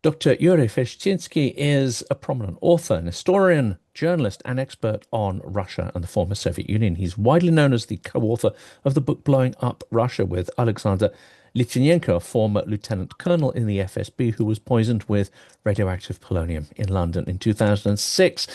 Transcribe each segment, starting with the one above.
Dr. Yuri Felshtinsky is a prominent author, an historian, journalist, and expert on Russia and the former Soviet Union. He's widely known as the co-author of the book Blowing Up Russia with Alexander Litvinenko, a former lieutenant colonel in the FSB who was poisoned with radioactive polonium in London in 2006.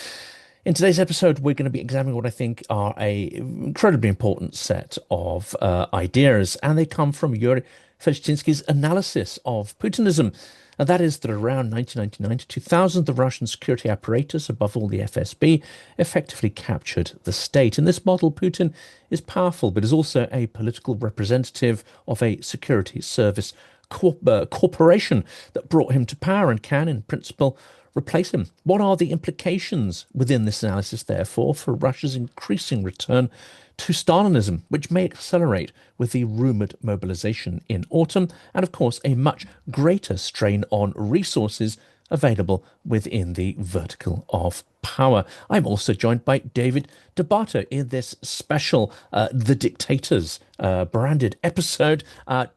In today's episode, we're going to be examining what I think are an incredibly important set of ideas, and they come from Yuri Felshtinsky's analysis of Putinism. And that is that around 1999 to 2000, the Russian security apparatus, above all the FSB, effectively captured the state. In this model, Putin is powerful, but is also a political representative of a security service corporation that brought him to power and can, in principle, replace him. What are the implications within this analysis, therefore, for Russia's increasing return to Stalinism, which may accelerate with the rumoured mobilization in autumn, and of course a much greater strain on resources available within the vertical of power? I'm also joined by David Debato in this special The Dictators branded episode.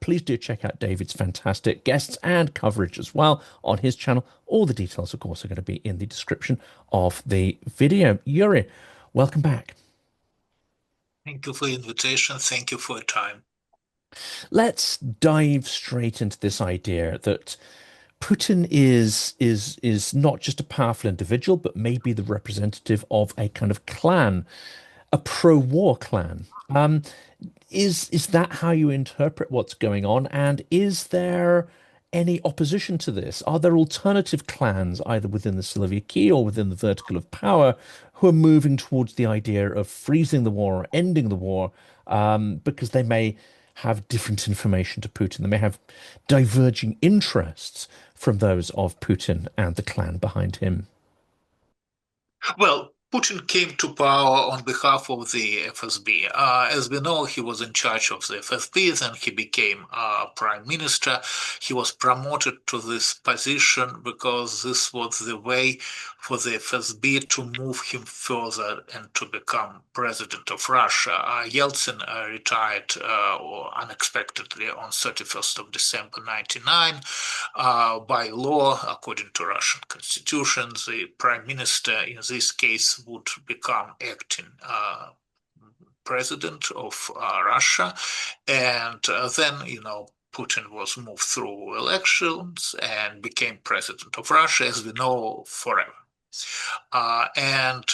Please do check out David's fantastic guests and coverage as well on his channel. All the details, of course, are going to be in the description of the video. Yuri, welcome back. Thank you for the invitation. Thank you for your time. Let's dive straight into this idea that Putin is not just a powerful individual, but maybe the representative of a kind of clan, a pro-war clan. Is that how you interpret what's going on? And is there any opposition to this? Are there alternative clans, either within the Siloviki or within the vertical of power, who are moving towards the idea of freezing the war or ending the war, because they may have different information to Putin? They may have diverging interests from those of Putin and the clan behind him. Well, Putin came to power on behalf of the FSB. As we know, he was in charge of the FSB, then he became prime minister. He was promoted to this position because this was the way for the FSB to move him further and to become president of Russia. Yeltsin retired unexpectedly on 31st of December 99. By law, according to Russian constitution, the prime minister in this case would become acting president of Russia, and then, Putin was moved through elections and became president of Russia, as we know, forever. And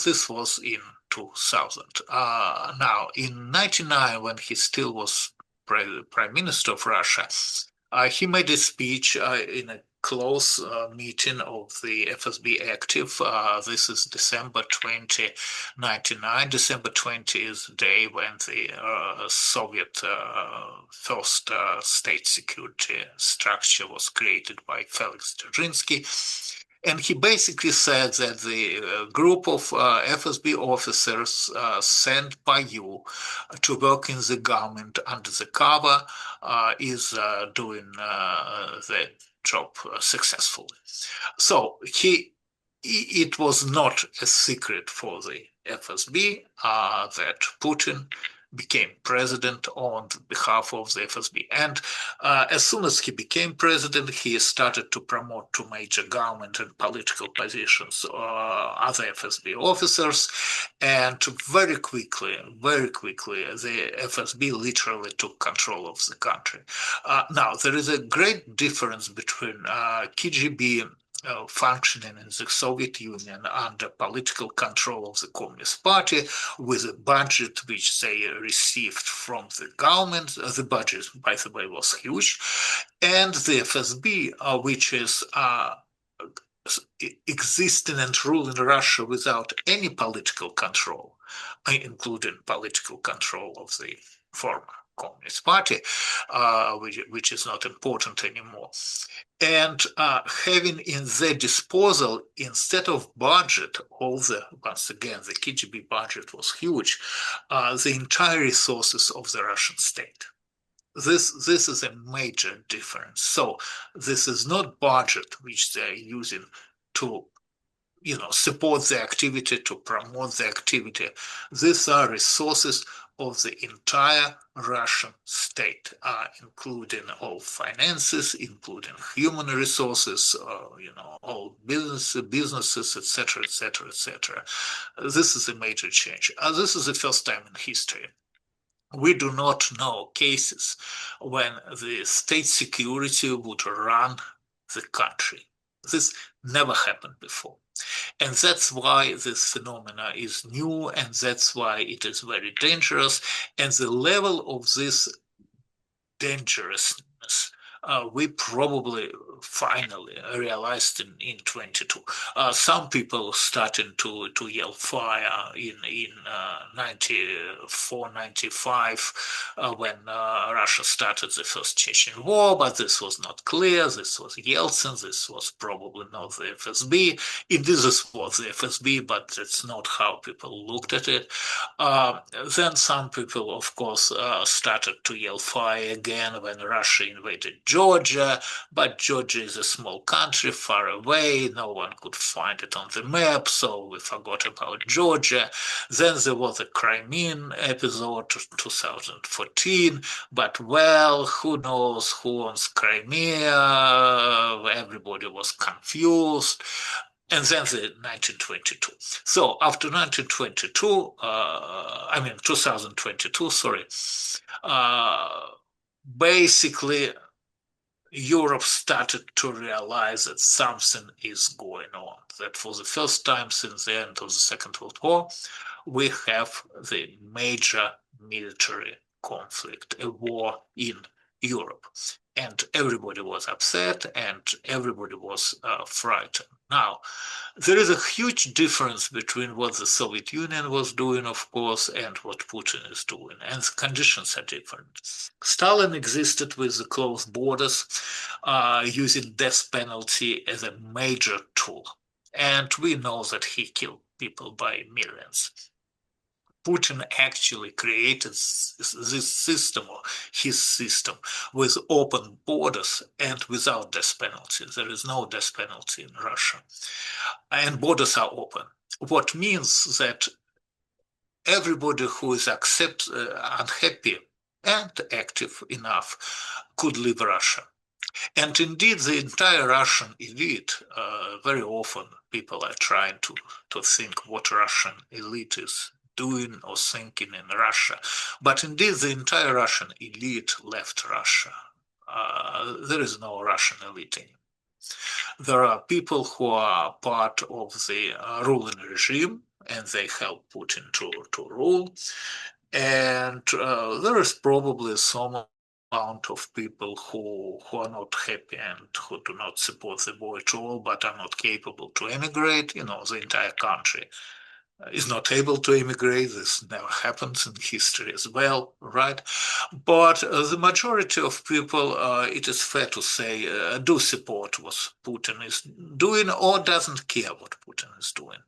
this was in 2000. Now, in 99, when he still was prime minister of Russia, he made a speech in a close meeting of the FSB active. This is December 2099. December 20 is the day when the Soviet first state security structure was created by Felix Dzerzhinsky. And he basically said that the group of FSB officers sent by you to work in the government under the cover is doing the job successfully. So it was not a secret for the FSB that Putin became president on behalf of the FSB. And as soon as he became president, he started to promote to major government and political positions other FSB officers. And very quickly, the FSB literally took control of the country. Now, there is a great difference between KGB functioning in the Soviet Union under political control of the Communist Party, with a budget which they received from the government. The budget, by the way, was huge. And the FSB, which is existing and ruling Russia without any political control, including political control of the former Communist Party, which is not important anymore. And having in their disposal, instead of budget, once again, the KGB budget was huge, the entire resources of the Russian state. This is a major difference. So this is not budget which they're using to support the activity, to promote the activity. These are resources of the entire Russian state, including all finances, including human resources, all businesses, etc., etc., etc. This is a major change. This is the first time in history. We do not know cases when the state security would run the country. This never happened before. And that's why this phenomena is new, and that's why it is very dangerous. And the level of this dangerousness we probably finally realized in 22. Some people started to yell fire in 94, 95 when Russia started the first Chechen war, but this was not clear. This was Yeltsin. This was probably not the FSB. This was the FSB, but it's not how people looked at it. Then some people, of course, started to yell fire again when Russia invaded Georgia, but Georgia is a small country far away. No one could find it on the map, so we forgot about Georgia. Then there was the Crimean episode, 2014, but well, who knows who owns Crimea? Everybody was confused. And then the 1922. So after 1922, 2022, sorry, basically Europe started to realize that something is going on, that for the first time since the end of the Second World War, we have the major military conflict, a war in Europe. And everybody was upset and everybody was frightened. Now, there is a huge difference between what the Soviet Union was doing, of course, and what Putin is doing, and the conditions are different. Stalin existed with the closed borders, using death penalty as a major tool. And we know that he killed people by millions. Putin actually created this system, or his system, with open borders and without death penalty. There is no death penalty in Russia. And borders are open. What means that everybody who is unhappy and active enough could leave Russia. And indeed, the entire Russian elite, very often people are trying to think what Russian elite is doing or thinking in Russia. But indeed, the entire Russian elite left Russia. There is no Russian elite anymore. There are people who are part of the ruling regime, and they help Putin to rule. And there is probably some amount of people who are not happy and who do not support the war at all, but are not capable to emigrate. The entire country is not able to immigrate. This never happens in history as well, right? But the majority of people, it is fair to say, do support what Putin is doing or doesn't care what Putin is doing.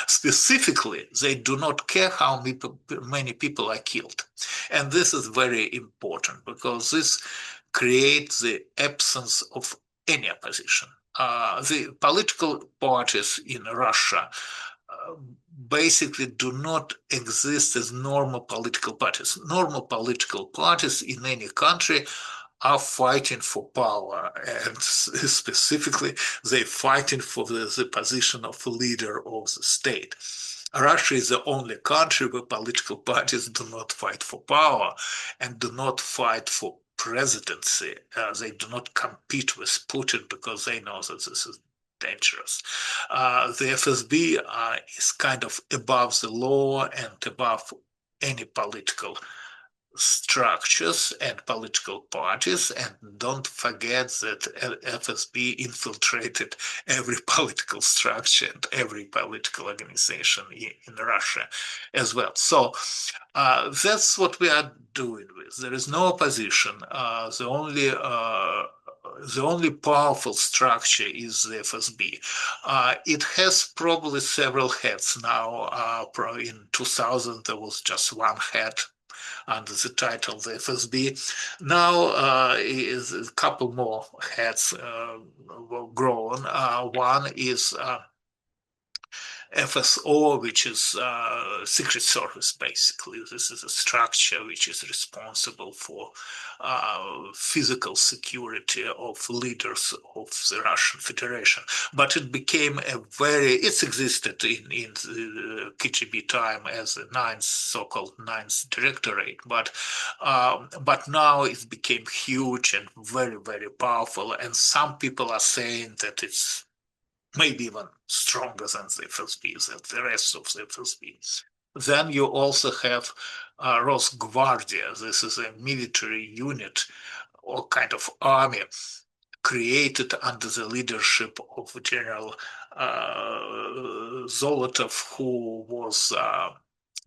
Specifically, they do not care how many people are killed. And this is very important because this creates the absence of any opposition. The political parties in Russia basically do not exist as normal political parties. Normal political parties in any country are fighting for power, and specifically they're fighting for the position of leader of the state. Russia is the only country where political parties do not fight for power and do not fight for presidency. They do not compete with Putin because they know that this is dangerous. The FSB is kind of above the law and above any political structures and political parties, and don't forget that FSB infiltrated every political structure and every political organization in Russia as well. So that's what we are doing with. There is no opposition. The only powerful structure is the FSB. It has probably several heads now. In 2000, there was just one head under the title the FSB. Now is a couple more heads were grown. One is FSO, which is Secret Service, basically. This is a structure which is responsible for physical security of leaders of the Russian Federation. But it became it's existed in the KGB time as a so-called ninth directorate, but now it became huge and very, very powerful. And some people are saying that it's maybe even stronger than the FSB, than the rest of the FSB. Then you also have Rosgvardia. This is a military unit or kind of army created under the leadership of General Zolotov, who was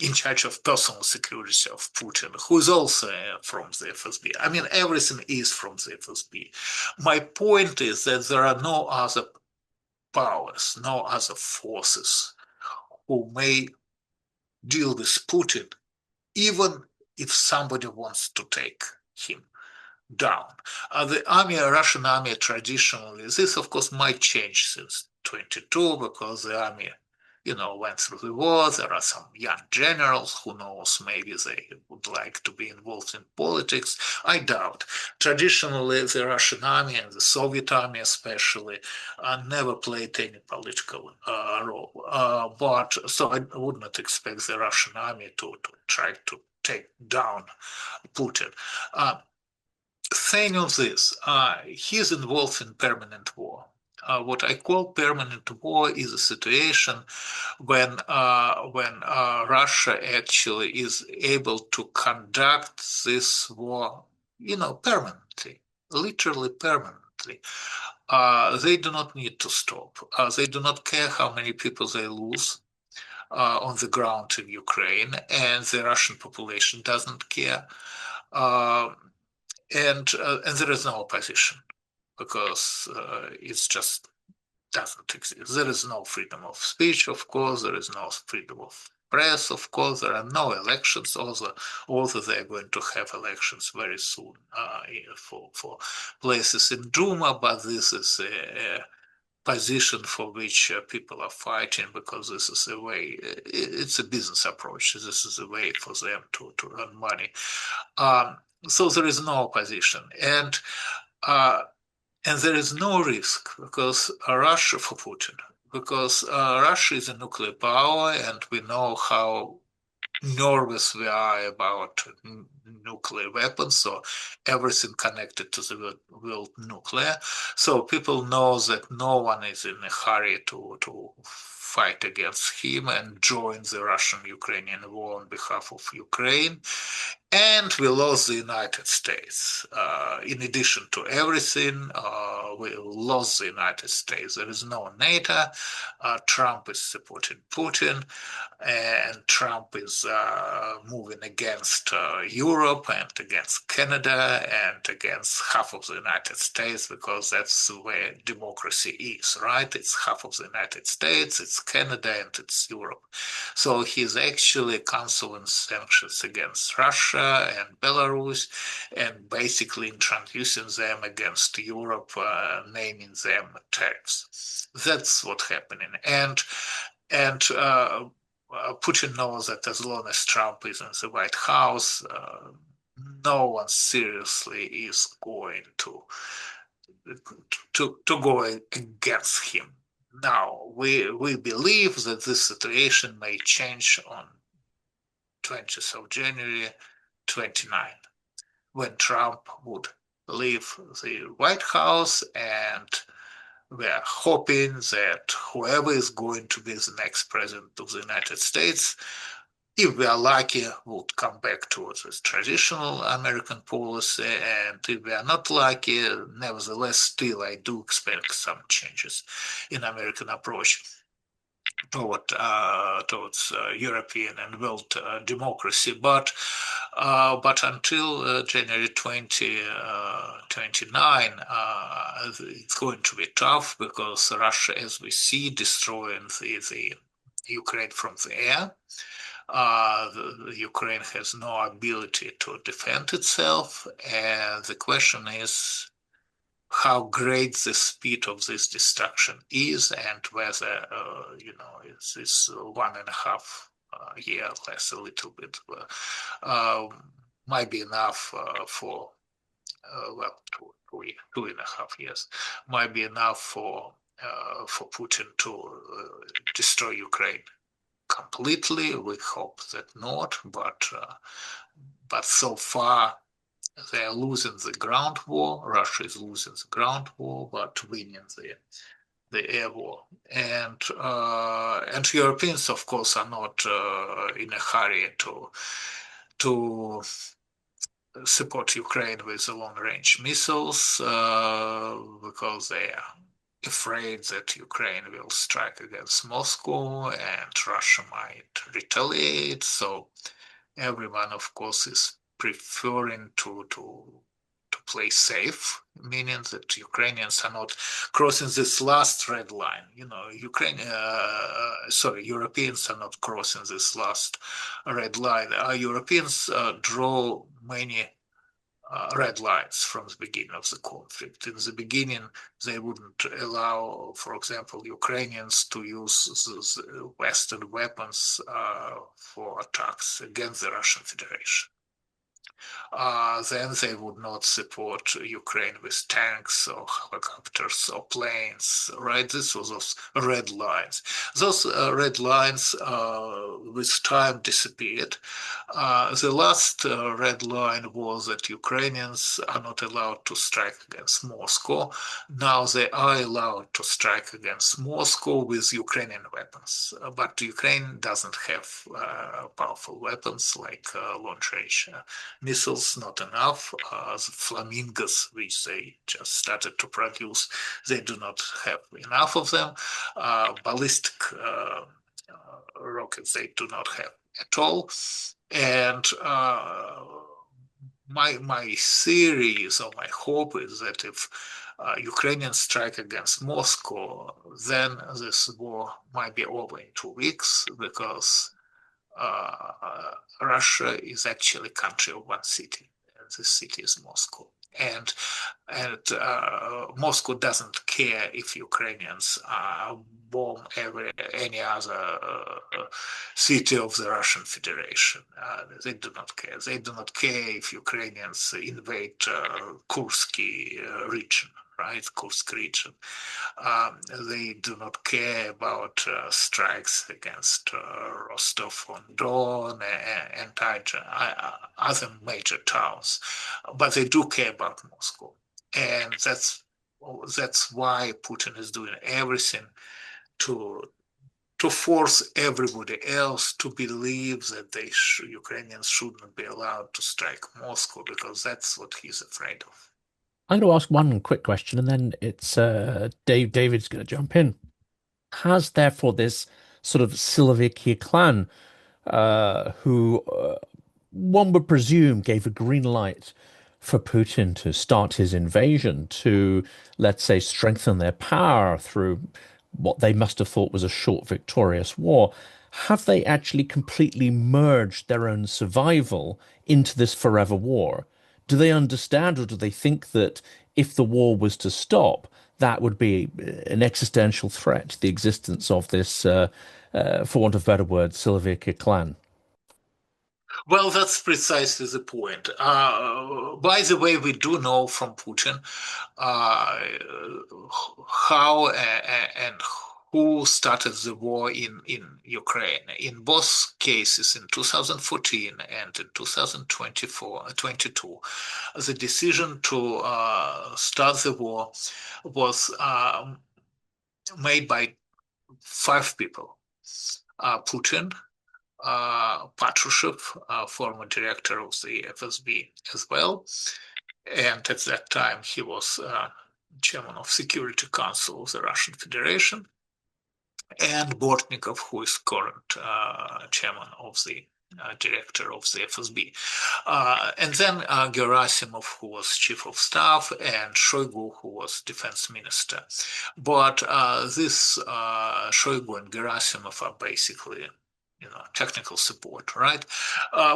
in charge of personal security of Putin, who is also from the FSB. I mean, everything is from the FSB. My point is that there are no other powers, no other forces who may deal with Putin, even if somebody wants to take him down. The Russian army traditionally, this of course might change since 22 because the army, went through the war. There are some young generals, who knows, maybe they would like to be involved in politics. I doubt. Traditionally, the Russian army and the Soviet army especially never played any political role. But so I would not expect the Russian army to try to take down Putin. Saying of this, he's involved in permanent war. What I call permanent war is a situation when Russia actually is able to conduct this war, permanently, literally permanently. They do not need to stop. They do not care how many people they lose on the ground in Ukraine, and the Russian population doesn't care. And there is no opposition because it's just doesn't exist. There is no freedom of speech, of course. There is no freedom of press, of course. There are no elections. Also they are going to have elections very soon for places in Duma, but this is a position for which people are fighting because this is a way. It's a business approach. This is a way for them to earn money. So there is no opposition, and there is no risk because Russia for Putin, because Russia is a nuclear power, and we know how nervous we are about nuclear weapons, so everything connected to the world nuclear. So people know that no one is in a hurry to fight against him and join the Russian-Ukrainian war on behalf of Ukraine. And we lost the United States. In addition to everything, we lost the United States. There is no NATO. Trump is supporting Putin, and Trump is moving against Europe and against Canada and against half of the United States because that's where democracy is, right? It's half of the United States, it's Canada, and it's Europe. So he's actually canceling sanctions against Russia and Belarus and basically introducing them against Europe, naming them tariffs. That's what's happening. And Putin knows that as long as Trump is in the White House, no one seriously is going to go against him. Now, we believe that this situation may change on 20th of January 29, when Trump would leave the White House, and we are hoping that whoever is going to be the next president of the United States, if we are lucky, would come back to this traditional American policy, and if we are not lucky, nevertheless, still I do expect some changes in American approach towards European and world democracy. But until January 2029, it's going to be tough because Russia, as we see, destroying the Ukraine from the air. The Ukraine has no ability to defend itself, and the question is how great the speed of this destruction is, and whether it's 1.5 year less a little bit might be enough for well 2.5 years might be enough for Putin to destroy Ukraine completely. We hope that not, but so far they are losing the ground war. Russia is losing the ground war, but winning the air war. And Europeans, of course, are not in a hurry to support Ukraine with the long-range missiles because they are afraid that Ukraine will strike against Moscow and Russia might retaliate. So everyone, of course, is preferring to play safe, meaning that Ukrainians are not crossing this last red line. Europeans are not crossing this last red line. Europeans draw many red lines from the beginning of the conflict. In the beginning, they wouldn't allow, for example, Ukrainians to use the Western weapons for attacks against the Russian Federation. Then they would not support Ukraine with tanks or helicopters or planes, right? This was those red lines. Those red lines with time disappeared. The last red line was that Ukrainians are not allowed to strike against Moscow. Now they are allowed to strike against Moscow with Ukrainian weapons, but Ukraine doesn't have powerful weapons like long-range missiles. Not enough. The flamingos, which they just started to produce, they do not have enough of them. Ballistic rockets, they do not have at all. And my theory is, or my hope is that if Ukrainians strike against Moscow, then this war might be over in 2 weeks, because Russia is actually a country of one city, and this city is Moscow. And Moscow doesn't care if Ukrainians bomb any other city of the Russian Federation. They do not care. They do not care if Ukrainians invade Kursk region, right? Kursk region. They do not care about strikes against Rostov-on-Don and other major towns, but they do care about Moscow, and that's why Putin is doing everything to force everybody else to believe that Ukrainians shouldn't be allowed to strike Moscow, because that's what he's afraid of. I'm going to ask one quick question, and then it's David's going to jump in. Has therefore this sort of Siloviki clan, who one would presume gave a green light for Putin to start his invasion, to, let's say, strengthen their power through what they must have thought was a short, victorious war, have they actually completely merged their own survival into this forever war? Do they understand, or do they think that if the war was to stop, that would be an existential threat to the existence of this, for want of a better word, Siloviki clan? Well, that's precisely the point. By the way, we do know from Putin uh, how and who started the war in Ukraine. In both cases, in 2014 and in 2022, the decision to start the war was made by 5 people. Putin, Patrushev, former director of the FSB as well, and at that time he was chairman of Security Council of the Russian Federation, and Bortnikov, who is current chairman of the director of the FSB. And then Gerasimov, who was chief of staff, and Shoigu, who was defense minister. But this Shoigu and Gerasimov are basically technical support, right?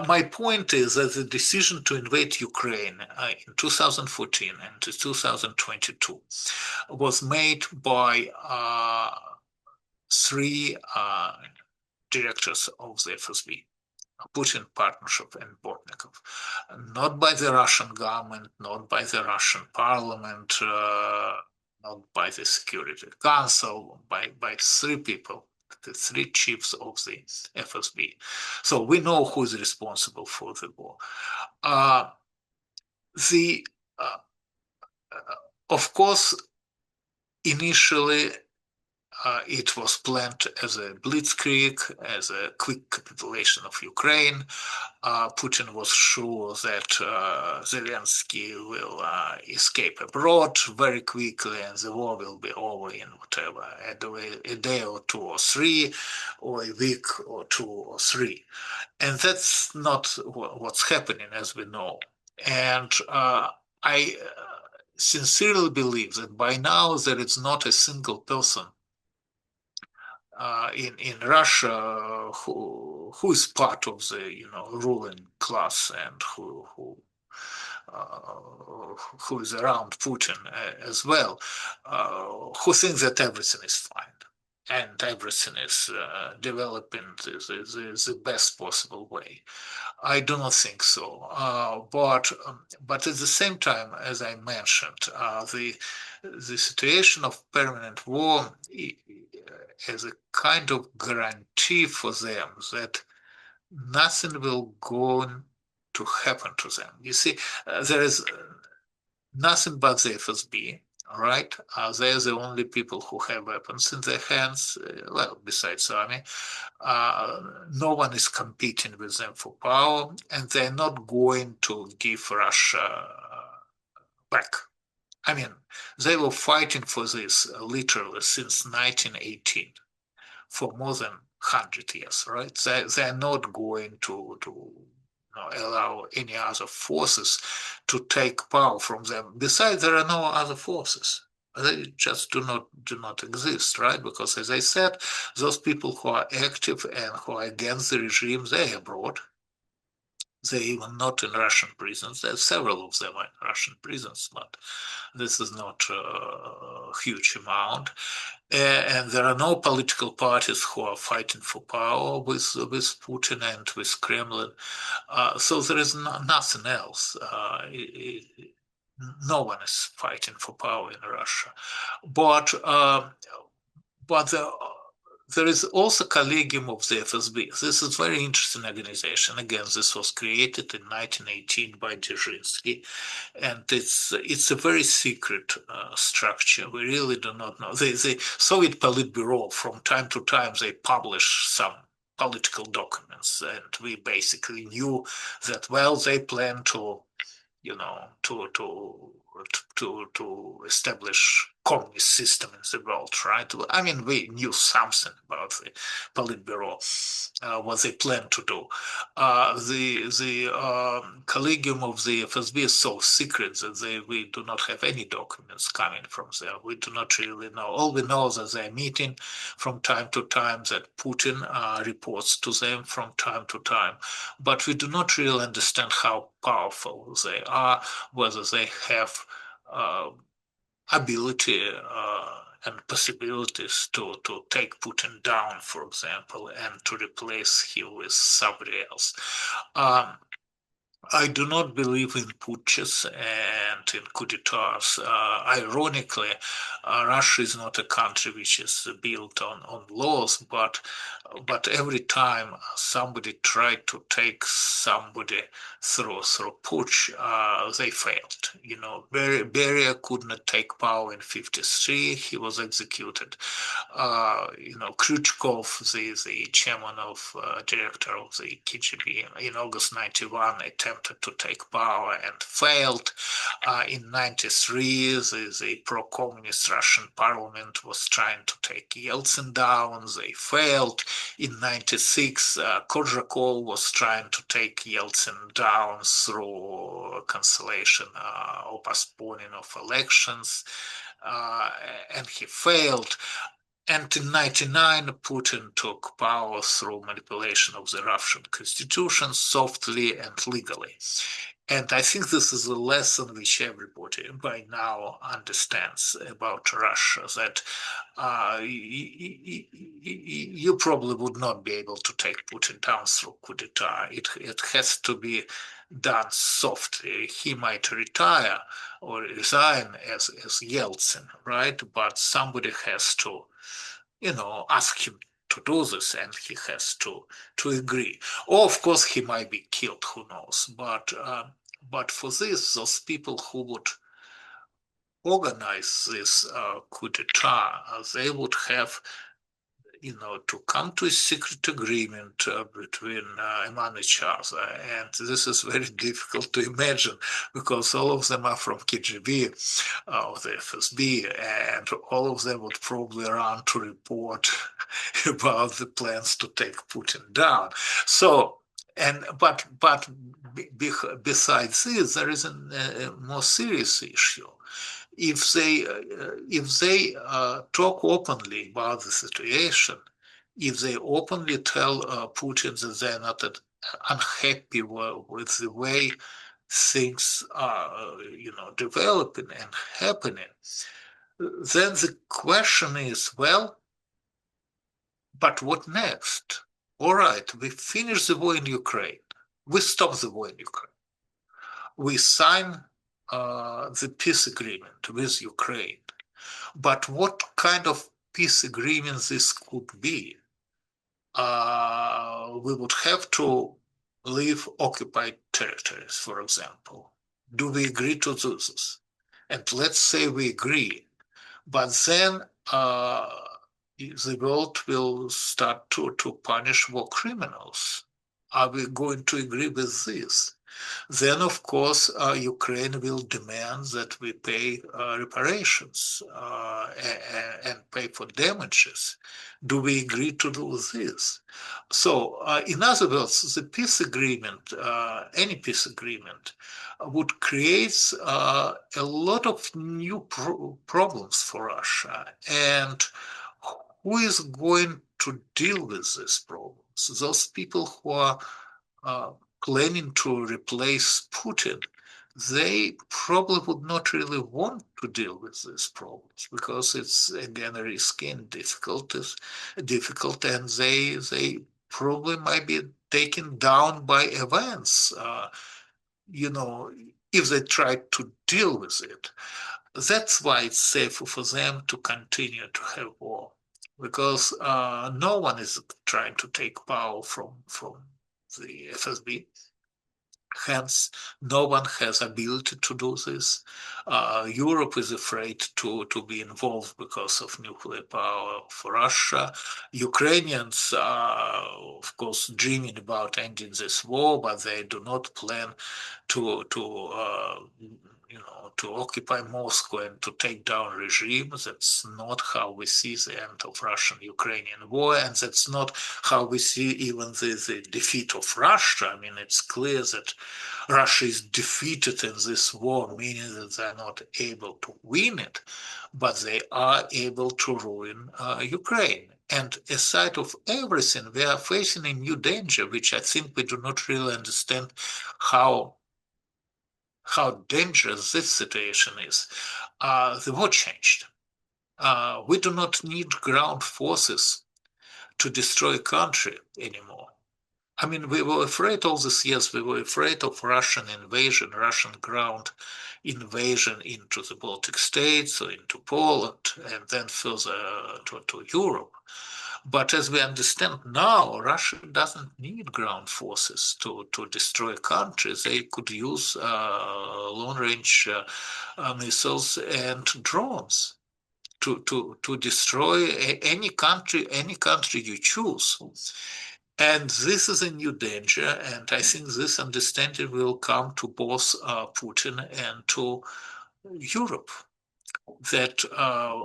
My point is that the decision to invade Ukraine in 2014 and 2022 was made by three directors of the FSB. Putin partnership and Bortnikov, not by the Russian government, not by the Russian parliament, not by the Security Council, by three people, the three chiefs of the FSB. So we know who is responsible for the war. Of course, initially it was planned as a blitzkrieg, as a quick capitulation of Ukraine. Putin was sure that Zelensky will escape abroad very quickly and the war will be over in whatever, a day or two or three, or a week or two or three. And that's not what's happening, as we know. And I sincerely believe that by now there is not a single person in Russia who is part of the ruling class and who is around Putin as well, who thinks that everything is fine and everything is developing the best possible way. I do not think so. But at the same time, as I mentioned, the situation of permanent war is a kind of guarantee for them that nothing will go to happen to them. You see, there is nothing but the FSB, right? They're the only people who have weapons in their hands, well, besides the army. No one is competing with them for power, and they're not going to give Russia back. I mean, they were fighting for this literally since 1918, for more than 100 years, right? They're not going to allow any other forces to take power from them. Besides, there are no other forces. They just do not exist, right? Because as I said, those people who are active and who are against the regime, they're abroad. They're even not in Russian prisons. There's several of them in Russian prisons, but this is not a huge amount. And there are no political parties who are fighting for power with Putin and with Kremlin. So there is nothing else. No one is fighting for power in Russia. But there is also Collegium of the FSB. This is a very interesting organization. Again, this was created in 1918 by Dzerzhinsky, and it's a very secret structure. We really do not know. The Soviet Politburo, from time to time, they publish some political documents, and we basically knew that, well, they plan to establish communist system in the world, right? I mean, we knew something about the Politburo, what they plan to do. The Collegium of the FSB is so secret that we do not have any documents coming from there. We do not really know. All we know is that they're meeting from time to time, that Putin reports to them from time to time. But we do not really understand how powerful they are, whether they have ability and possibilities to take Putin down, for example, and to replace him with somebody else. I do not believe in putschs and in coup d'etats. Ironically, Russia is not a country which is built on laws, but every time somebody tried to take somebody through putsch, they failed. Beria could not take power in 1953. He was executed. Khrushchev, the chairman of director of the KGB, in August 1991 attempted to take power and failed. In 1993, the pro-communist Russian parliament was trying to take Yeltsin down. They failed. In 1996, Korzhakov was trying to take Yeltsin down through cancellation or postponing of elections, and he failed. And in 1999, Putin took power through manipulation of the Russian constitution, softly and legally. And I think this is a lesson which everybody by now understands about Russia, that you probably would not be able to take Putin down through coup d'etat. It has to be done softly. He might retire or resign as Yeltsin, right? But somebody has to, ask him to do this, and he has to agree. Or of course he might be killed, who knows? But for this, those people who would organize this coup d'etat, they would have, to come to a secret agreement between among each other. And this is very difficult to imagine because all of them are from KGB or the FSB, and all of them would probably run to report about the plans to take Putin down. So, but besides this, there is a more serious issue. If they talk openly about the situation, if they openly tell Putin that they're not unhappy with the way things are, developing and happening, then the question is, well, but what next? All right, we finish the war in Ukraine. We stop the war in Ukraine. We sign the peace agreement with Ukraine. But what kind of peace agreement this could be? We would have to leave occupied territories, for example. Do we agree to do this? And let's say we agree, but then the world will start to punish war criminals. Are we going to agree with this? Then, of course, Ukraine will demand that we pay reparations and pay for damages. Do we agree to do this? So, in other words, the peace agreement, any peace agreement, would create a lot of new problems for Russia. And who is going to deal with these problems? Those people who are planning to replace Putin, they probably would not really want to deal with these problems because it's again risky and difficult, and they probably might be taken down by events. If they try to deal with it, that's why it's safer for them to continue to have war, because no one is trying to take power from the FSB. Hence, no one has ability to do this. Europe is afraid to be involved because of nuclear power for Russia. Ukrainians are, of course, dreaming about ending this war, but they do not plan to occupy Moscow and to take down regime. That's not how we see the end of Russian-Ukrainian war, and that's not how we see even the defeat of Russia. I mean, it's clear that Russia is defeated in this war, meaning that they're not able to win it, but they are able to ruin Ukraine. And aside of everything, we are facing a new danger, which I think we do not really understand how dangerous this situation is. The war changed. We do not need ground forces to destroy a country anymore. I mean, we were afraid all these years, we were afraid of Russian invasion, Russian ground invasion into the Baltic states or into Poland, and then further to Europe. But as we understand now, Russia doesn't need ground forces to destroy countries. They could use long-range missiles and drones to destroy any country you choose. And this is a new danger, and I think this understanding will come to both Putin and to Europe, that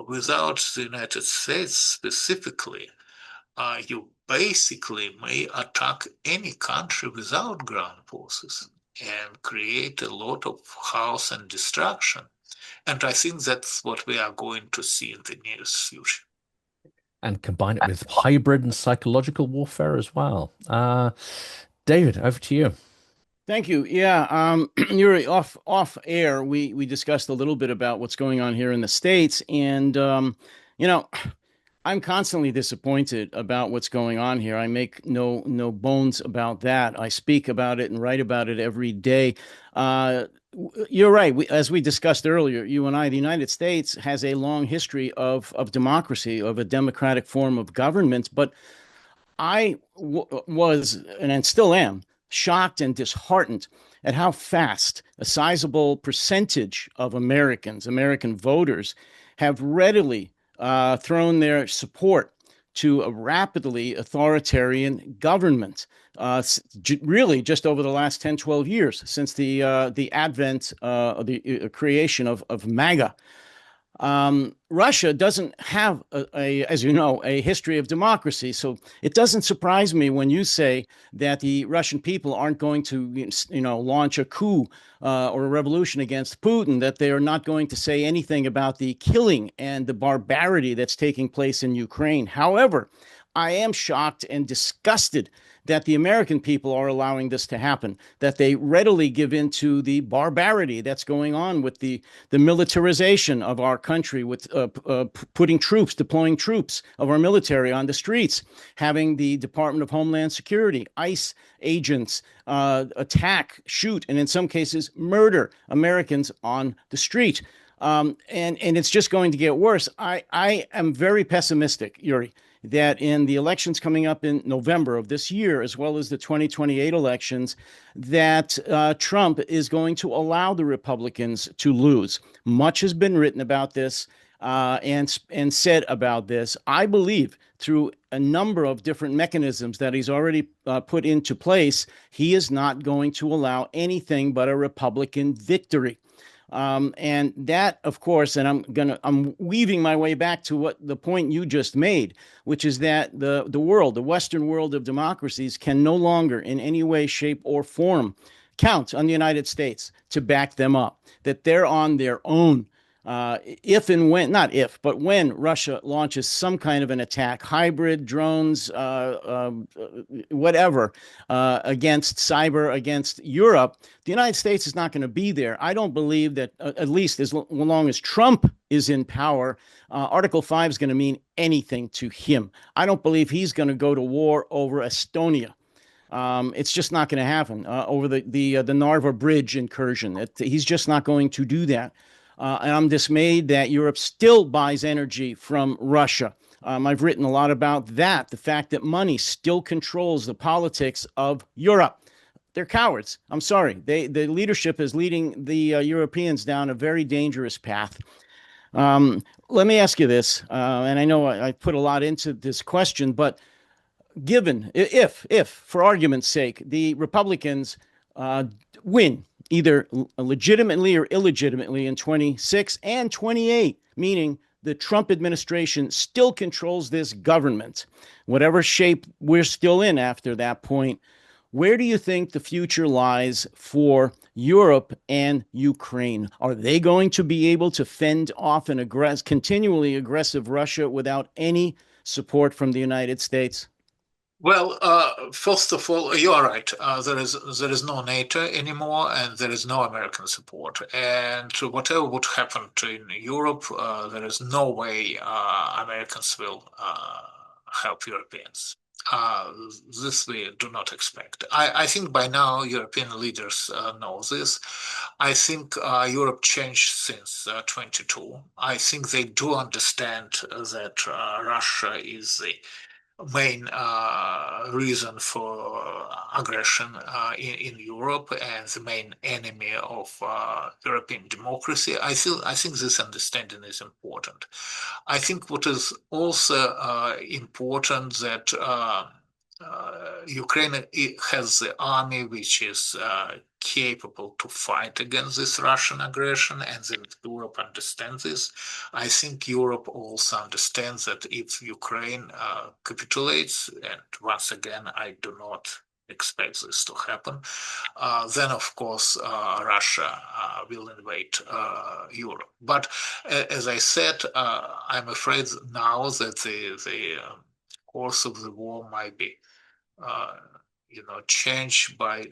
without the United States specifically, you basically may attack any country without ground forces and create a lot of chaos and destruction. And I think that's what we are going to see in the nearest future. and combine it with hybrid and psychological warfare as well. David, over to you. Thank you. Yeah, you're off air. We discussed a little bit about what's going on here in the States, and you know, I'm constantly disappointed about what's going on here. I make no bones about that. I speak about it and write about it every day. You're right. As we discussed earlier, you and I, the United States has a long history of democracy, of a democratic form of government, but was and still am shocked and disheartened at how fast a sizable percentage of Americans, American voters, have readily thrown their support to a rapidly authoritarian government. Really, just over the last 10, 12 years since the advent, the creation of MAGA. Russia doesn't have as you know, a history of democracy. So it doesn't surprise me when you say that the Russian people aren't going to, launch a coup or a revolution against Putin, that they are not going to say anything about the killing and the barbarity that's taking place in Ukraine. However, I am shocked and disgusted that the American people are allowing this to happen, that they readily give in to the barbarity that's going on with the militarization of our country, with deploying troops of our military on the streets, having the Department of Homeland Security, ICE agents attack, shoot, and in some cases murder Americans on the street. And it's just going to get worse. I am very pessimistic, Yuri, that in the elections coming up in November of this year, as well as the 2028 elections, that Trump is going to allow the Republicans to lose. Much has been written about this and said about this. I believe through a number of different mechanisms that he's already put into place, he is not going to allow anything but a Republican victory. And that, of course, and I'm weaving my way back to what the point you just made, which is that the Western world of democracies can no longer in any way, shape, or form count on the United States to back them up, that they're on their own. If and when, not if, but when Russia launches some kind of an attack, hybrid drones, whatever, against cyber, against Europe, the United States is not going to be there. I don't believe that, at least as long as Trump is in power, Article 5 is going to mean anything to him. I don't believe he's going to go to war over Estonia. It's just not going to happen over the Narva Bridge incursion. He's just not going to do that. And I'm dismayed that Europe still buys energy from Russia. I've written a lot about that, the fact that money still controls the politics of Europe. They're cowards. I'm sorry. The leadership is leading the Europeans down a very dangerous path. Let me ask you this, and I know I put a lot into this question, but given, if for argument's sake, the Republicans win either legitimately or illegitimately in 26 and 28, meaning the Trump administration still controls this government, whatever shape we're still in after that point, where do you think the future lies for Europe and Ukraine? Are they going to be able to fend off an continually aggressive Russia without any support from the United States? Well, first of all, you are right. There is no NATO anymore, and there is no American support. And whatever would happen in Europe, there is no way Americans will help Europeans. This we do not expect. I think by now European leaders know this. I think Europe changed since 22. I think they do understand that Russia is the main reason for aggression in Europe and the main enemy of European democracy. I think this understanding is important. I think what is also important that Ukraine has the army which is capable to fight against this Russian aggression, and that Europe understands this. I think Europe also understands that if Ukraine capitulates, and once again, I do not expect this to happen, then of course Russia will invade Europe. But as I said, I'm afraid now that the course of the war might be, changed by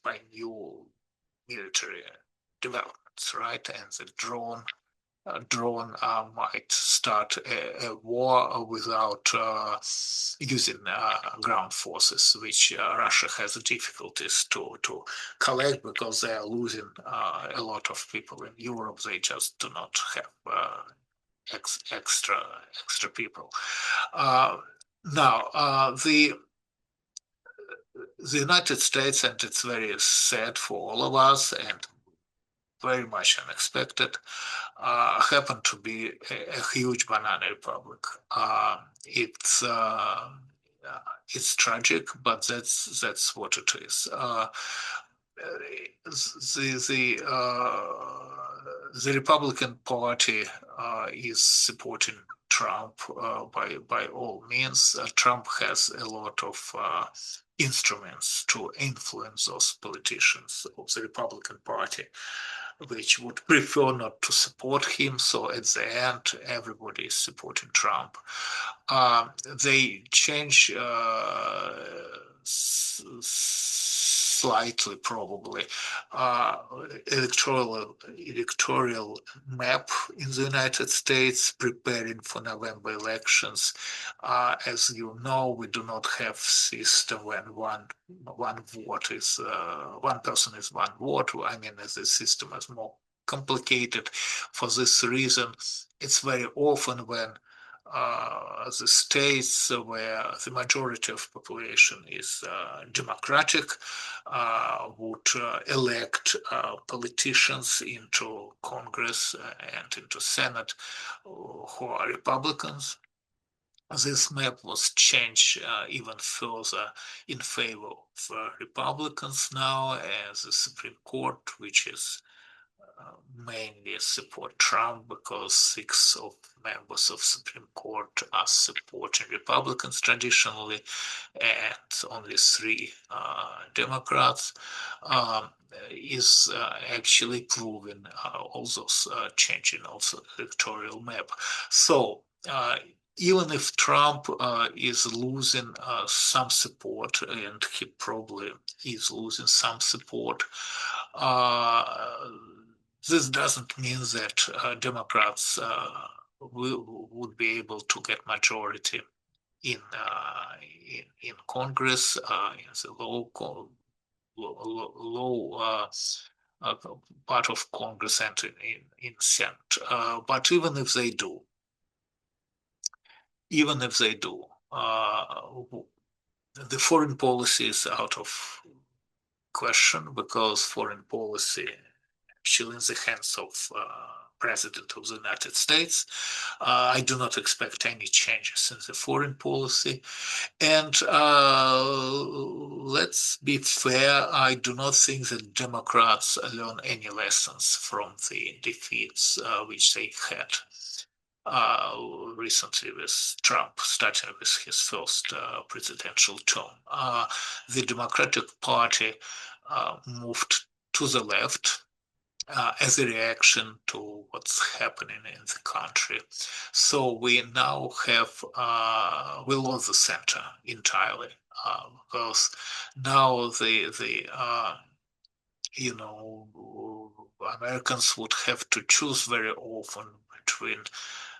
by new military developments, right? And the drone might start a war without using ground forces, which Russia has difficulties to collect because they are losing a lot of people in Europe. They just do not have extra people. Now, the United States, and it's very sad for all of us and very much unexpected, happened to be a huge banana republic. It's tragic, but that's what it is. The Republican Party is supporting Trump by all means. Trump has a lot of instruments to influence those politicians of the Republican Party, which would prefer not to support him. So at the end, everybody is supporting Trump. They change slightly, probably, electoral map in the United States, preparing for November elections. As you know, we do not have system when one vote is one person is one vote. I mean, the system is more complicated. For this reason, it's very often when the states where the majority of population is democratic would elect politicians into Congress and into Senate who are Republicans. This map was changed even further in favor of Republicans now, as the Supreme Court, which is mainly support Trump because 6 of members of Supreme Court are supporting Republicans traditionally, and only 3 Democrats, is actually proving all those changing also electoral map. So even if Trump is losing some support, and he probably is losing some support, this doesn't mean that Democrats would be able to get majority in Congress, in the low part of Congress and in Senate. But even if they do, the foreign policy is out of question, because foreign policy actually in the hands of President of the United States. I do not expect any changes in the foreign policy. And let's be fair, I do not think that Democrats learn any lessons from the defeats which they had recently with Trump, starting with his first presidential term. The Democratic Party moved to the left as a reaction to what's happening in the country. So we now have, we lost the center entirely, because now Americans would have to choose very often between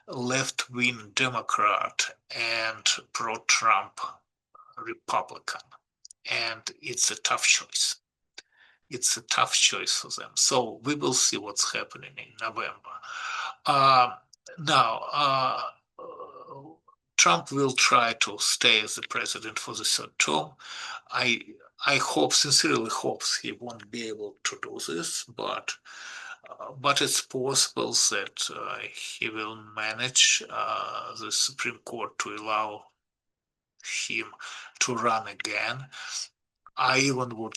left-wing Democrat and pro-Trump Republican. And it's a tough choice. It's a tough choice for them. So we will see what's happening in November. Now, Trump will try to stay as the president for the 3rd term. I hope, sincerely hopes he won't be able to do this, but it's possible that he will manage the Supreme Court to allow him to run again. I even would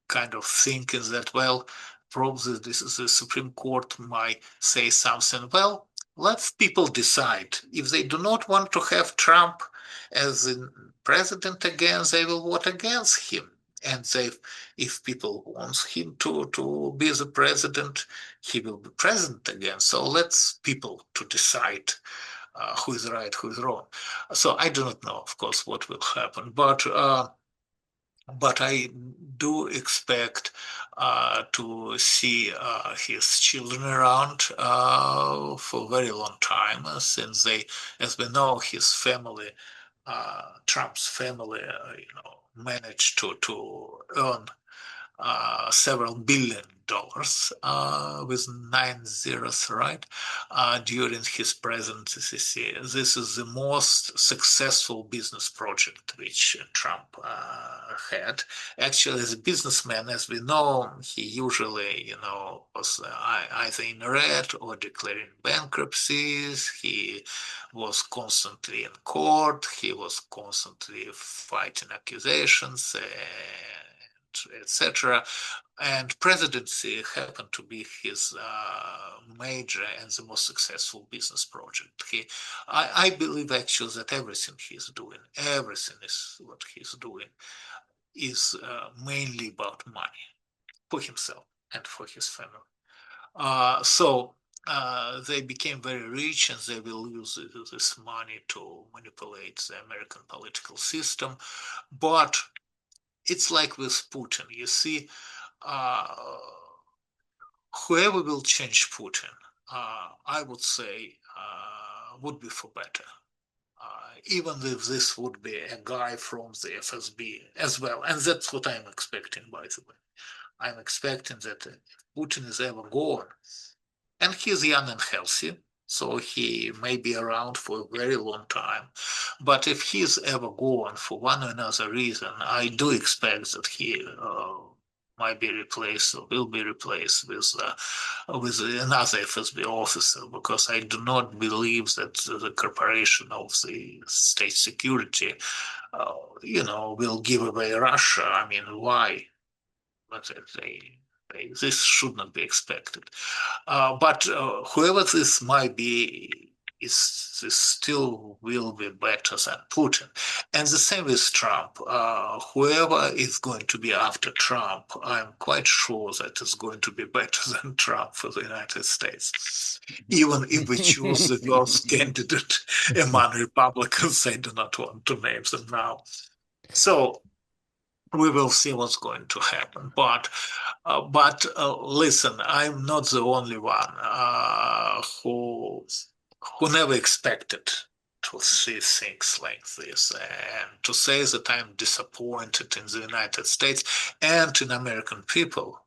kind of think is that, well, probably the Supreme Court might say something, well, let people decide. If they do not want to have Trump, as the president again, they will vote against him. And if people want him to be the president, he will be president again. So let's people to decide who is right, who is wrong. So I do not know, of course, what will happen, but I do expect to see his children around for a very long time, since they, as we know, his family, Trump's family, managed to earn several $billions with 9 zeros, right, during his presidency. This is the most successful business project which Trump had. Actually, as a businessman, as we know, he usually, was either in red or declaring bankruptcies. He was constantly in court. He was constantly fighting accusations, etc. And presidency happened to be his major and the most successful business project. I believe actually that everything he's doing, everything is what he's doing, is mainly about money for himself and for his family. So they became very rich, and they will use this money to manipulate the American political system. But it's like with Putin, you see, whoever will change Putin, I would say, would be for better. Even if this would be a guy from the FSB as well. And that's what I'm expecting, by the way. I'm expecting that if Putin is ever gone, and he's young and healthy, so he may be around for a very long time. But if he's ever gone for one or another reason, I do expect that he might be replaced or will be replaced with another FSB officer, because I do not believe that the corporation of the state security, will give away Russia. I mean, why? But this should not be expected. But whoever this might be, this still will be better than Putin. And the same with Trump. Whoever is going to be after Trump, I'm quite sure that it's going to be better than Trump for the United States. Even if we choose the worst candidate among Republicans, I do not want to name them now. So we will see what's going to happen. But listen, I'm not the only one who never expected to see things like this. And to say that I'm disappointed in the United States and in American people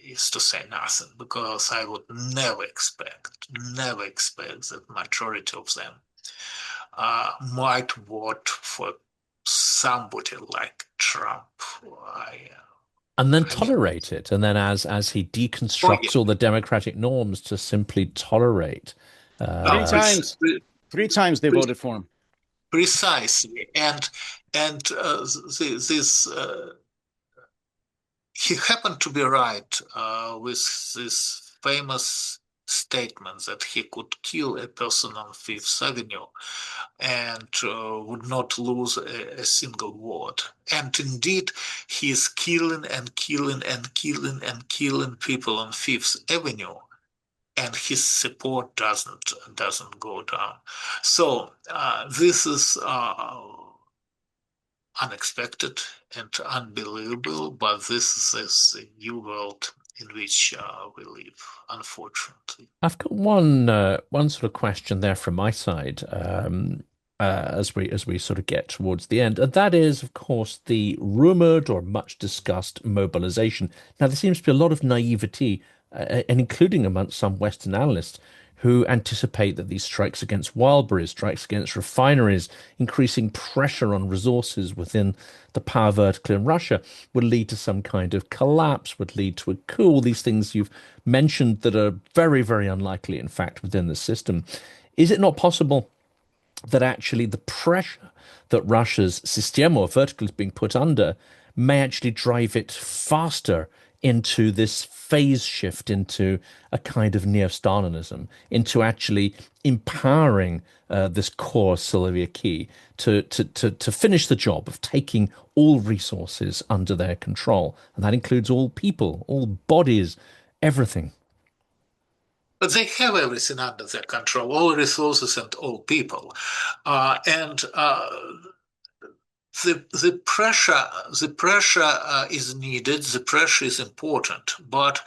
is to say nothing, because I would never expect that majority of them might vote for somebody like Trump. And then tolerate it. And then as he deconstructs all the democratic norms, to simply tolerate. Three times they voted for him. Precisely. And this he happened to be right with this famous statement that he could kill a person on Fifth Avenue and would not lose a single word. And indeed, he is killing and killing and killing and killing people on Fifth Avenue, and his support doesn't go down. So this is unexpected and unbelievable, but this is a new world in which we live, unfortunately. I've got one sort of question there from my side, as we sort of get towards the end, and that is, of course, the rumored or much discussed mobilization. Now, there seems to be a lot of naivety, and including amongst some Western analysts, who anticipate that these strikes against Wildberries, strikes against refineries, increasing pressure on resources within the power vertical in Russia would lead to some kind of collapse, would lead to a coup. All these things you've mentioned that are very, very unlikely, in fact, within the system. Is it not possible that actually the pressure that Russia's system or vertical is being put under may actually drive it faster into this phase shift into a kind of neo-Stalinism, into actually empowering this core Siloviki to finish the job of taking all resources under their control. And that includes all people, all bodies, everything. But they have everything under their control, all resources and all people. And the pressure is needed. The pressure is important, but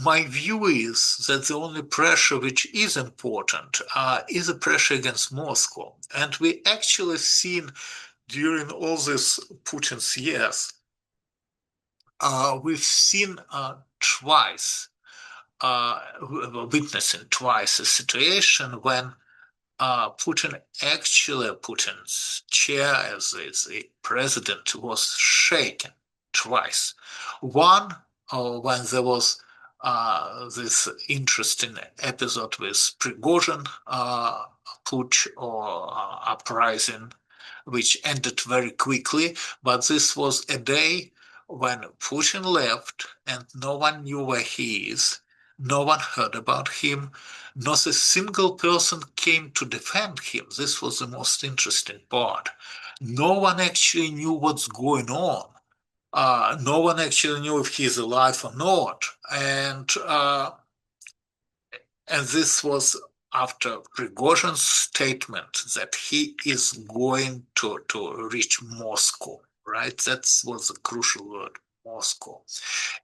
my view is that the only pressure which is important is the pressure against Moscow, and we actually seen during all this Putin's years, we've seen twice, witnessing twice a situation when Putin's chair as the president was shaken twice. One, when there was this interesting episode with Prigozhin putsch or uprising, which ended very quickly, but this was a day when Putin left and no one knew where he is. No one heard about him. Not a single person came to defend him. This was the most interesting part. No one actually knew what's going on. No one actually knew if he's alive or not. And this was after Prigozhin's statement that he is going to reach Moscow, right? That was the crucial word, Moscow.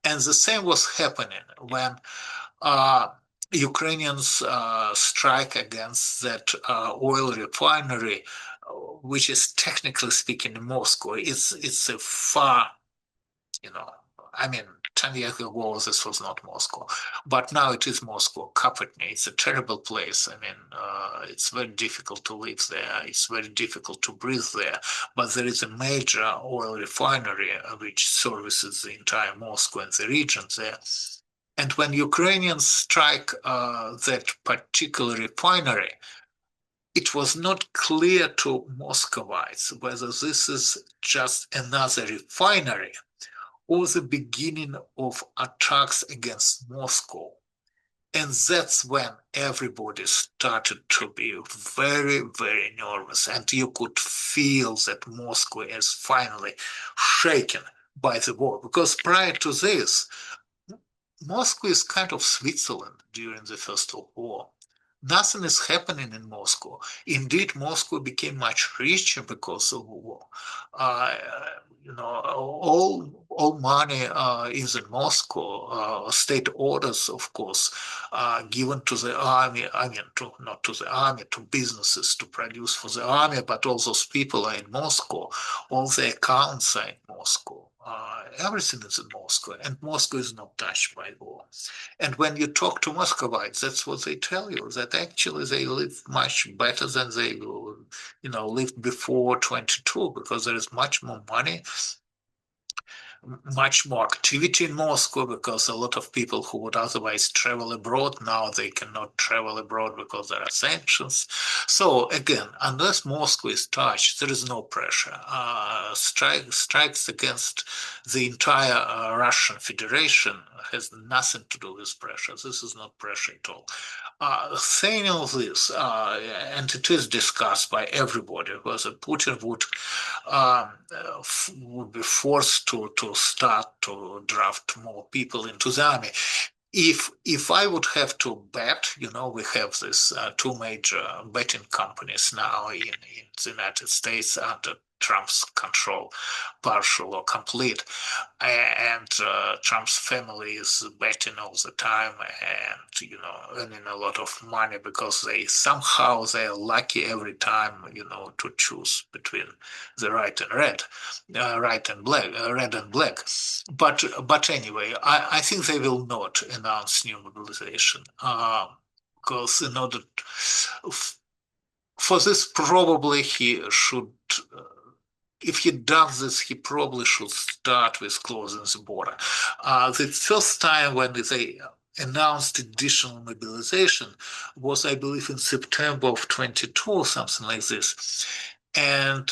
And the same was happening when Ukrainians strike against that oil refinery, which is technically speaking in Moscow. It's a far, I mean, 10 years ago, this was not Moscow, but now it is Moscow. Kapotny, it's a terrible place. I mean, it's very difficult to live there. It's very difficult to breathe there. But there is a major oil refinery which services the entire Moscow and the region there. And when Ukrainians strike that particular refinery, it was not clear to Muscovites whether this is just another refinery or the beginning of attacks against Moscow. And that's when everybody started to be very, very nervous. And you could feel that Moscow is finally shaken by the war. Because prior to this, Moscow is kind of Switzerland during the First World War. Nothing is happening in Moscow. Indeed, Moscow became much richer because of the war. All money is in Moscow. State orders, of course, given to the army. I mean, not to the army, to businesses to produce for the army, but all those people are in Moscow. All the accounts are in Moscow. Everything is in Moscow, and Moscow is not touched by war. And when you talk to Muscovites, that's what they tell you, that actually they live much better than they, lived before 22, because there is much more money, much more activity in Moscow, because a lot of people who would otherwise travel abroad, now they cannot travel abroad because there are sanctions. So again, unless Moscow is touched, there is no pressure. Strikes against the entire Russian Federation has nothing to do with pressure. This is not pressure at all. Saying all this, and it is discussed by everybody, whether Putin would be forced to start to draft more people into the army. If I would have to bet, we have these two major betting companies now in the United States under Trump's control, partial or complete, and Trump's family is betting all the time and earning a lot of money because they're lucky every time to choose between the right and red, right and black, red and black. But anyway, I think they will not announce new mobilization because in order for this, probably he should. If he does this, he probably should start with closing the border. The first time when they announced additional mobilization was, I believe, in September of 22, something like this. And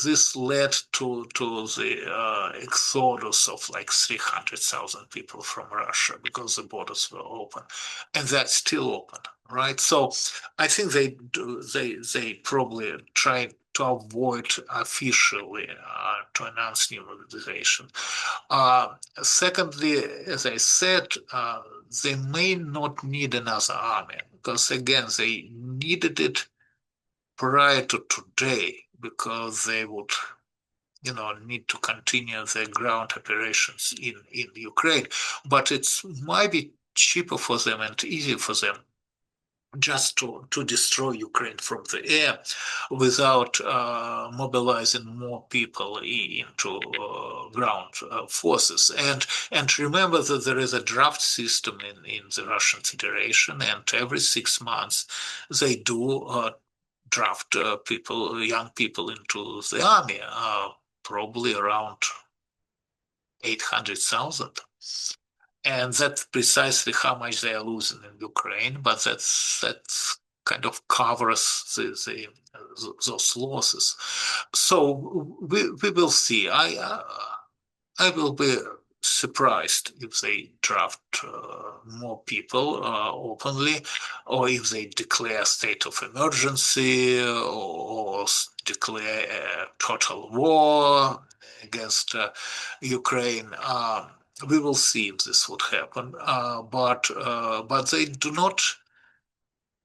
this led to the exodus of like 300,000 people from Russia because the borders were open, and that's still open, right? So I think they probably try to avoid officially to announce new mobilization. Secondly, as I said, they may not need another army because again they needed it prior to today because they would need to continue their ground operations in Ukraine. But it might be cheaper for them and easier for them just to destroy Ukraine from the air without mobilizing more people into ground forces. And remember that there is a draft system in the Russian Federation, and every 6 months they do draft young people into the army, probably around 800,000. And that's precisely how much they are losing in Ukraine, but that's kind of covers those losses. So we will see. I will be surprised if they draft more people openly, or if they declare state of emergency, or declare a total war against Ukraine. We will see if this would happen, but they do not.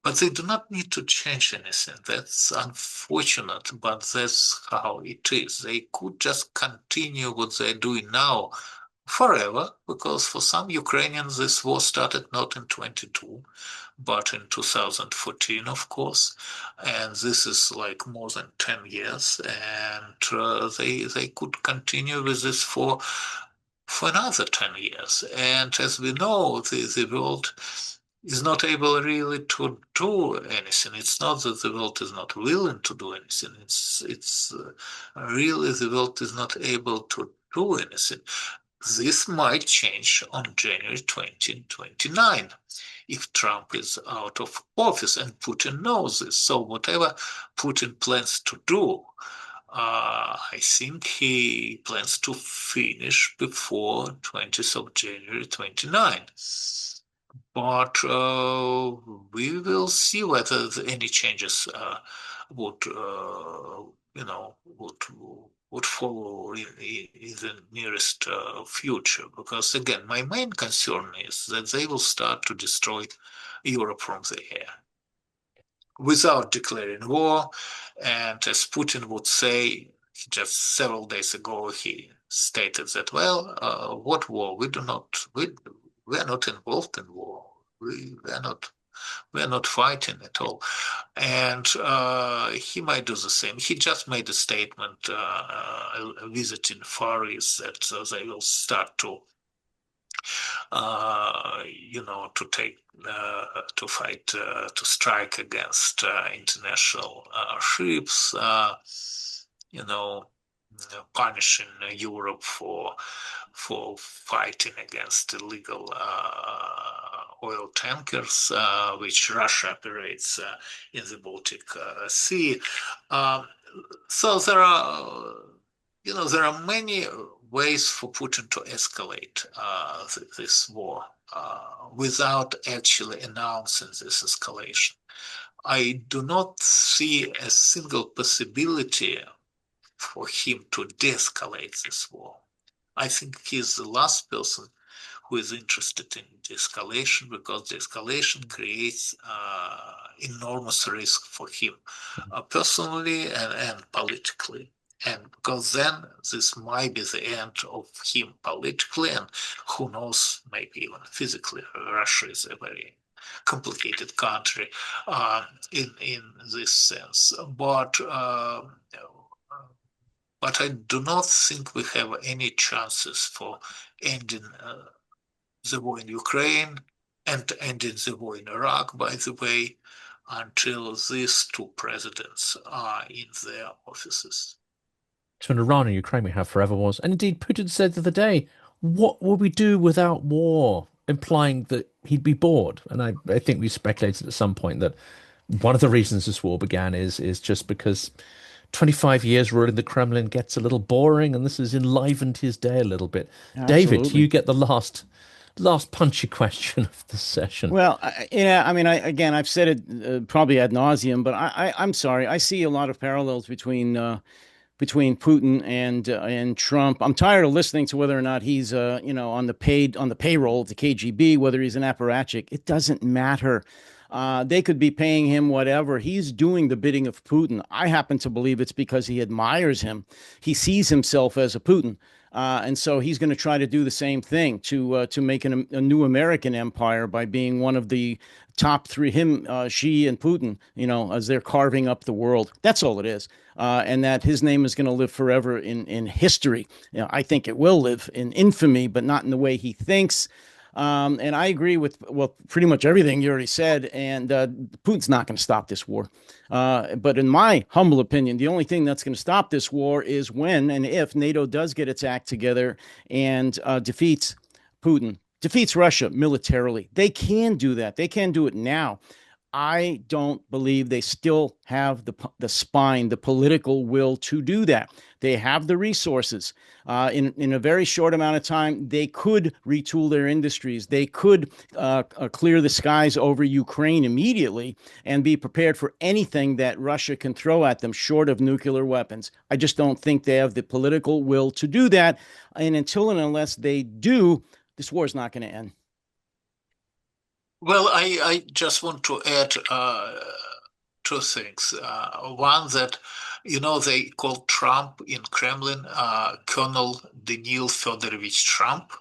But they do not need to change anything. That's unfortunate, but that's how it is. They could just continue what they're doing now forever, because for some Ukrainians, this war started not in 22, but in 2014, of course. And this is like more than 10 years. And they could continue with this for another 10 years. And as we know, the world is not able really to do anything. It's not that the world is not willing to do anything. It's really the world is not able to do anything. This might change on January 2029 if Trump is out of office, and Putin knows this. So whatever Putin plans to do, I think he plans to finish before 20th of January 29. But we will see whether any changes would, would follow in the nearest future. Because again, my main concern is that they will start to destroy Europe from the air without declaring war. And as Putin would say, just several days ago, he stated that, well, what war? We are not involved in war. We are not fighting at all. And he might do the same. He just made a statement visiting Far East that they will start to to fight, to strike against international ships, punishing Europe for fighting against illegal oil tankers, which Russia operates in the Baltic Sea. So there are many ways for Putin to escalate this war without actually announcing this escalation. I do not see a single possibility for him to de-escalate this war. I think he's the last person who is interested in de-escalation, because de-escalation creates enormous risk for him personally and politically. And because then this might be the end of him politically, and who knows, maybe even physically. Russia is a very complicated country in this sense. But I do not think we have any chances for ending the war in Ukraine and ending the war in Iraq, by the way, until these two presidents are in their offices. So in Iran and Ukraine, we have forever wars. And indeed, Putin said the other day, what would we do without war? Implying that he'd be bored. And I think we speculated at some point that one of the reasons this war began is just because 25 years ruling the Kremlin gets a little boring, and this has enlivened his day a little bit. David, you Absolutely. get the last punchy question of the session. Well, yeah, I mean, again, I've said it probably ad nauseum, but I'm sorry. I see a lot of parallels between Putin and Trump. I'm tired of listening to whether or not he's on the payroll of the KGB, whether he's an apparatchik. It doesn't matter. They could be paying him whatever. He's doing the bidding of Putin. I happen to believe it's because he admires him. He sees himself as a Putin. And so he's going to try to do the same thing to make a new American empire by being one of the top three, him, Xi, and Putin, as they're carving up the world. That's all it is. And that his name is going to live forever in history. I think it will live in infamy, but not in the way he thinks. And I agree with, well, pretty much everything you already said. And Putin's not going to stop this war. But in my humble opinion, the only thing that's going to stop this war is when and if NATO does get its act together and defeats Putin, defeats Russia militarily. They can do that. They can do it now. I don't believe they still have the spine, the political will to do that. They have the resources. In a very short amount of time, they could retool their industries. They could clear the skies over Ukraine immediately and be prepared for anything that Russia can throw at them short of nuclear weapons. I just don't think they have the political will to do that. And until and unless they do, this war is not going to end. Well, I just want to add two things. One that, they call Trump in Kremlin Colonel Daniil Fedorovich Trump,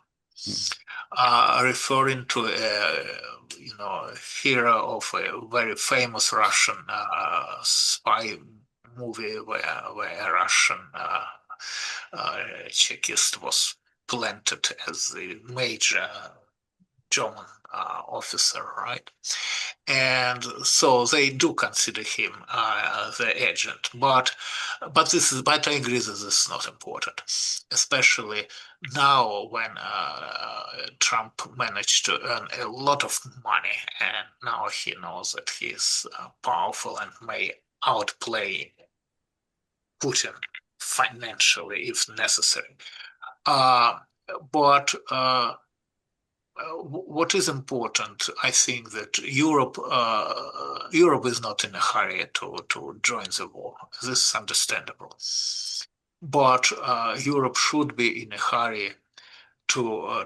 referring to a hero of a very famous Russian spy movie where a Russian Chekist was planted as the major German officer, right? And so they do consider him the agent, but I agree that this is not important, especially now when Trump managed to earn a lot of money, and now he knows that he is powerful and may outplay Putin financially if necessary. But what is important, I think that Europe is not in a hurry to join the war. This is understandable. But Europe should be in a hurry to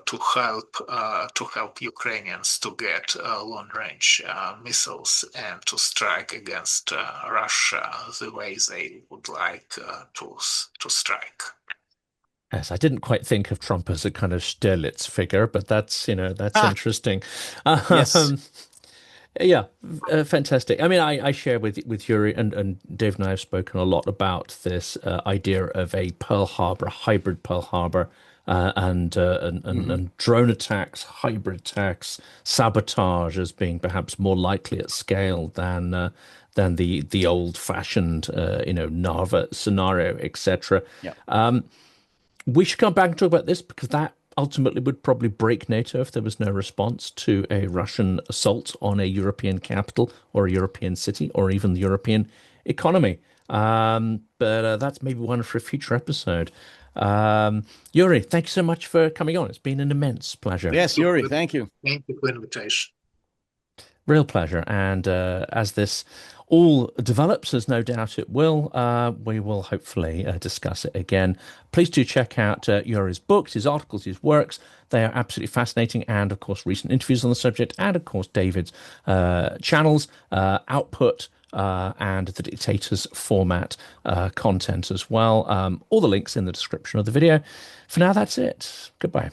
help Ukrainians to get long-range missiles and to strike against Russia the way they would like to strike. Yes, I didn't quite think of Trump as a kind of Stirlitz figure, but that's interesting. Yes. Yeah, fantastic. I mean, I share with Yuri and Dave and I have spoken a lot about this idea of a Pearl Harbor, a hybrid Pearl Harbor, and drone attacks, hybrid attacks, sabotage as being perhaps more likely at scale than the old-fashioned Narva scenario, etc. Yeah. We should come back and talk about this because that ultimately would probably break NATO if there was no response to a Russian assault on a European capital or a European city or even the European economy. But that's maybe one for a future episode. Yuri, thank you so much for coming on. It's been an immense pleasure. Yes, Yuri, thank you. Thank you for the invitation. Real pleasure. And as this all develops, as no doubt it will, we will hopefully discuss it again. Please do check out Yuri's books, his articles, his works. They are absolutely fascinating. And, of course, recent interviews on the subject. And, of course, David's channels, output, and the Dictators format content as well. All the links in the description of the video. For now, that's it. Goodbye.